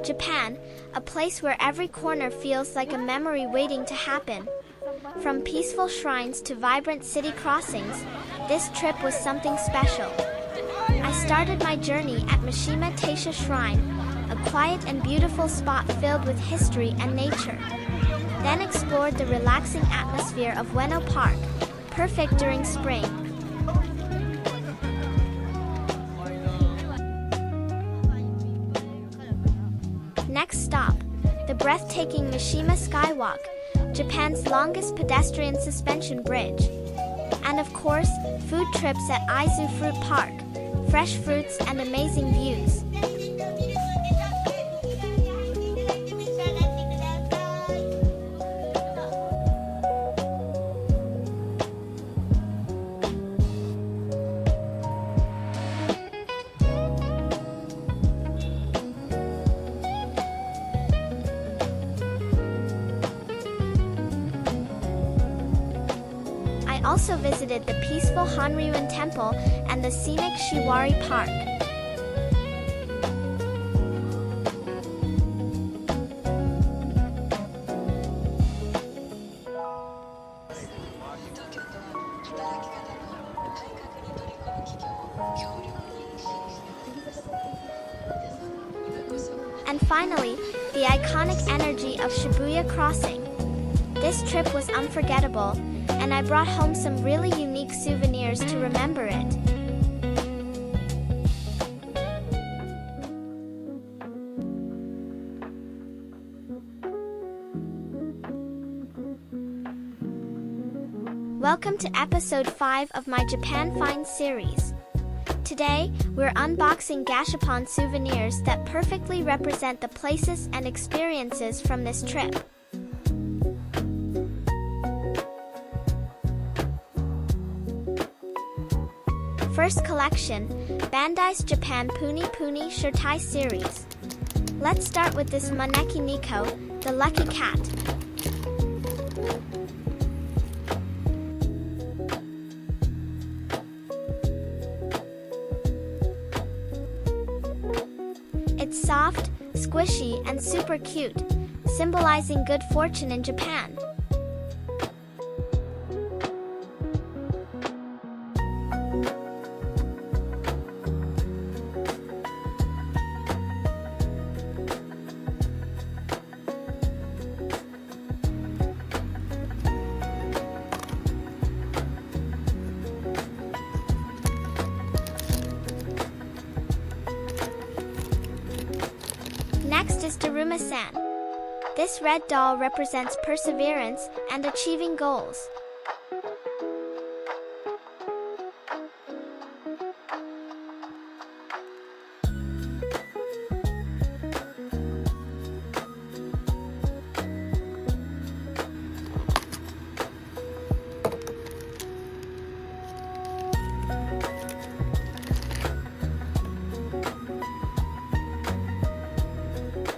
Japan, a place where every corner feels like a memory waiting to happen. From peaceful shrines to vibrant city crossings, this trip was something special. I started my journey at Mishima Shrine, a quiet and beautiful spot filled with history and nature. Then explored the relaxing atmosphere of Ueno Park, perfect during spring. Next stop, the breathtaking Mishima Skywalk, Japan's longest pedestrian suspension bridge. And of course, food trips at Aizu Fruit Park, fresh fruits and amazing views. I also visited the peaceful Hanryuan Temple and the scenic Shibuya Park. And finally, the iconic energy of Shibuya Crossing. This trip was unforgettable, and I brought home some really unique souvenirs to remember it. Welcome to episode 5 of my Japan Finds series. Today, we're unboxing Gachapon souvenirs that perfectly represent the places and experiences from this trip. First collection, Bandai's Japan Puni Shitai series. Let's start with this Maneki-neko, the lucky cat. It's soft, squishy, and super cute, symbolizing good fortune in Japan. Next is Daruma-san. This red doll represents perseverance and achieving goals.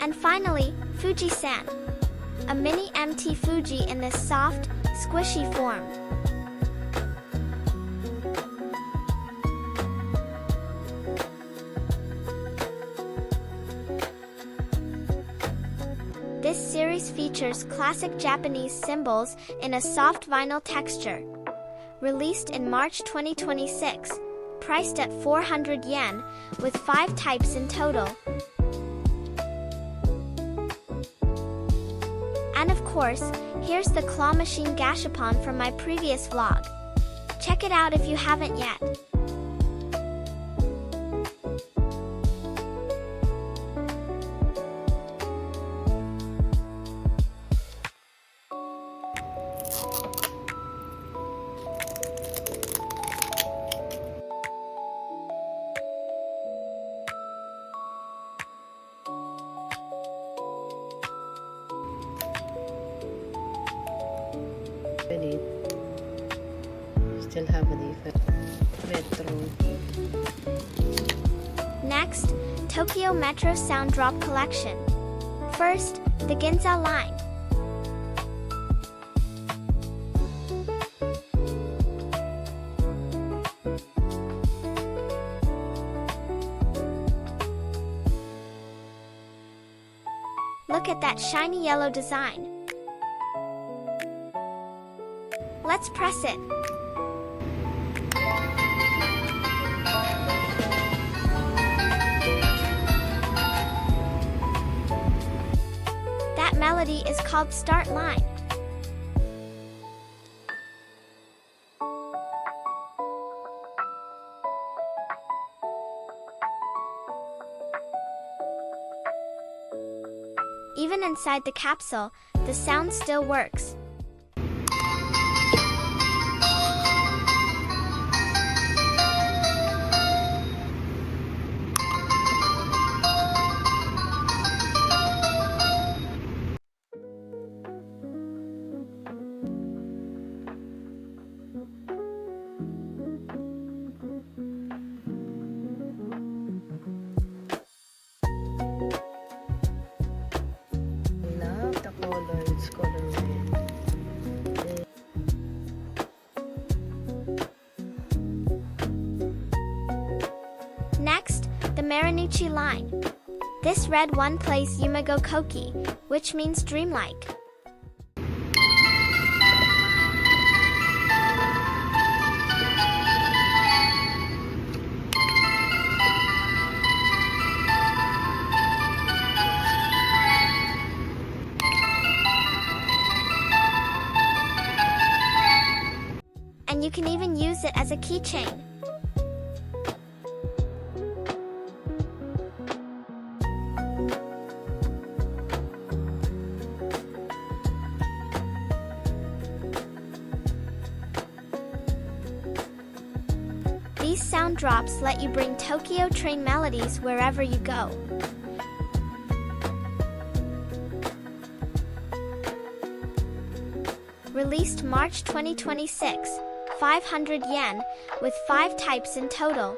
And finally, Fuji-san, a mini MT Fuji in this soft, squishy form. This series features classic Japanese symbols in a soft vinyl texture. Released in March 2026, priced at 400 yen, with 5 types in total. And of course, here's the claw machine Gachapon from my previous vlog. Check it out if you haven't yet. Still have the metro. Next, Tokyo Metro Sound Drop Collection. First, the Ginza line. Look at that shiny yellow design. Let's press it. That melody is called Start Line. Even inside the capsule, the sound still works. Next, the Marunouchi line. This red one plays Yumago Koki, which means dreamlike. And you can even use it as a keychain. These sound drops let you bring Tokyo train melodies wherever you go. Released March 2026, 500 yen, with 5 types in total.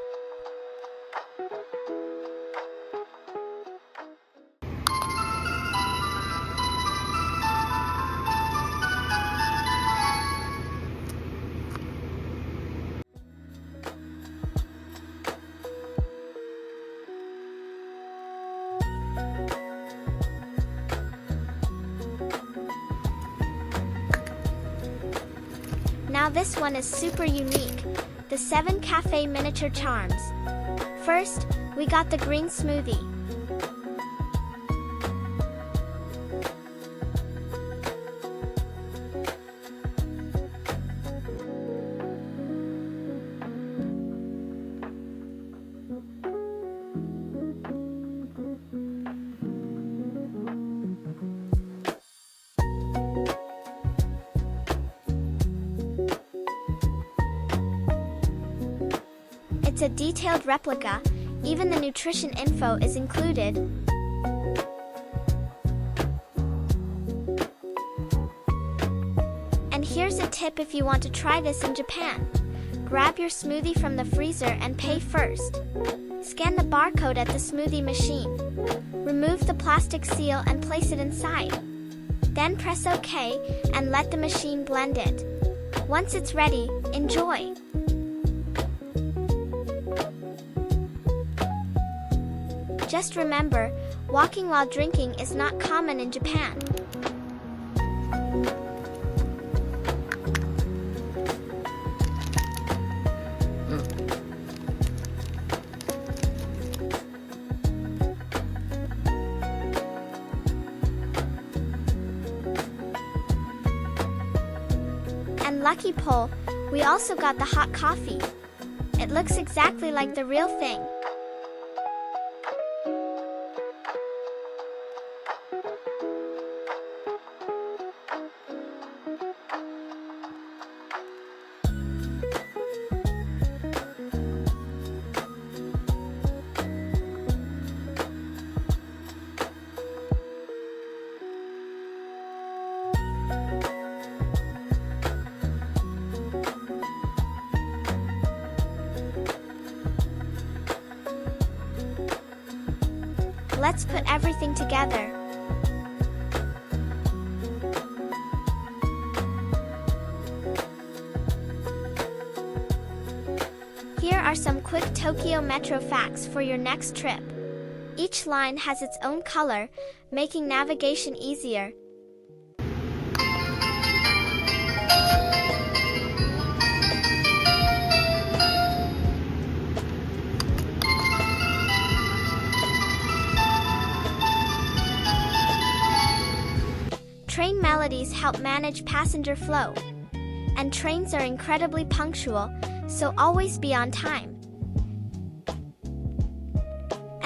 Now this one is super unique, the 7 cafe miniature charms. First, we got the green smoothie. It's a detailed replica, even the nutrition info is included. And here's a tip if you want to try this in Japan. Grab your smoothie from the freezer and pay first. Scan the barcode at the smoothie machine. Remove the plastic seal and place it inside. Then press OK and let the machine blend it. Once it's ready, enjoy! Just remember, walking while drinking is not common in Japan. And lucky pull, we also got the hot coffee. It looks exactly like the real thing. Let's put everything together. Here are some quick Tokyo Metro facts for your next trip. Each line has its own color, making navigation easier. Train melodies help manage passenger flow. And trains are incredibly punctual, so always be on time.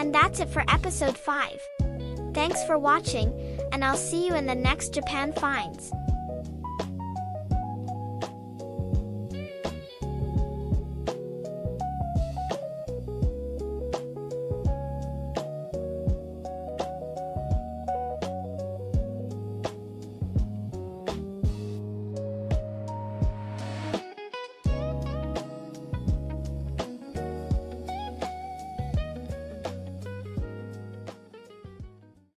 And that's it for episode 5. Thanks for watching, and I'll see you in the next Japan Finds.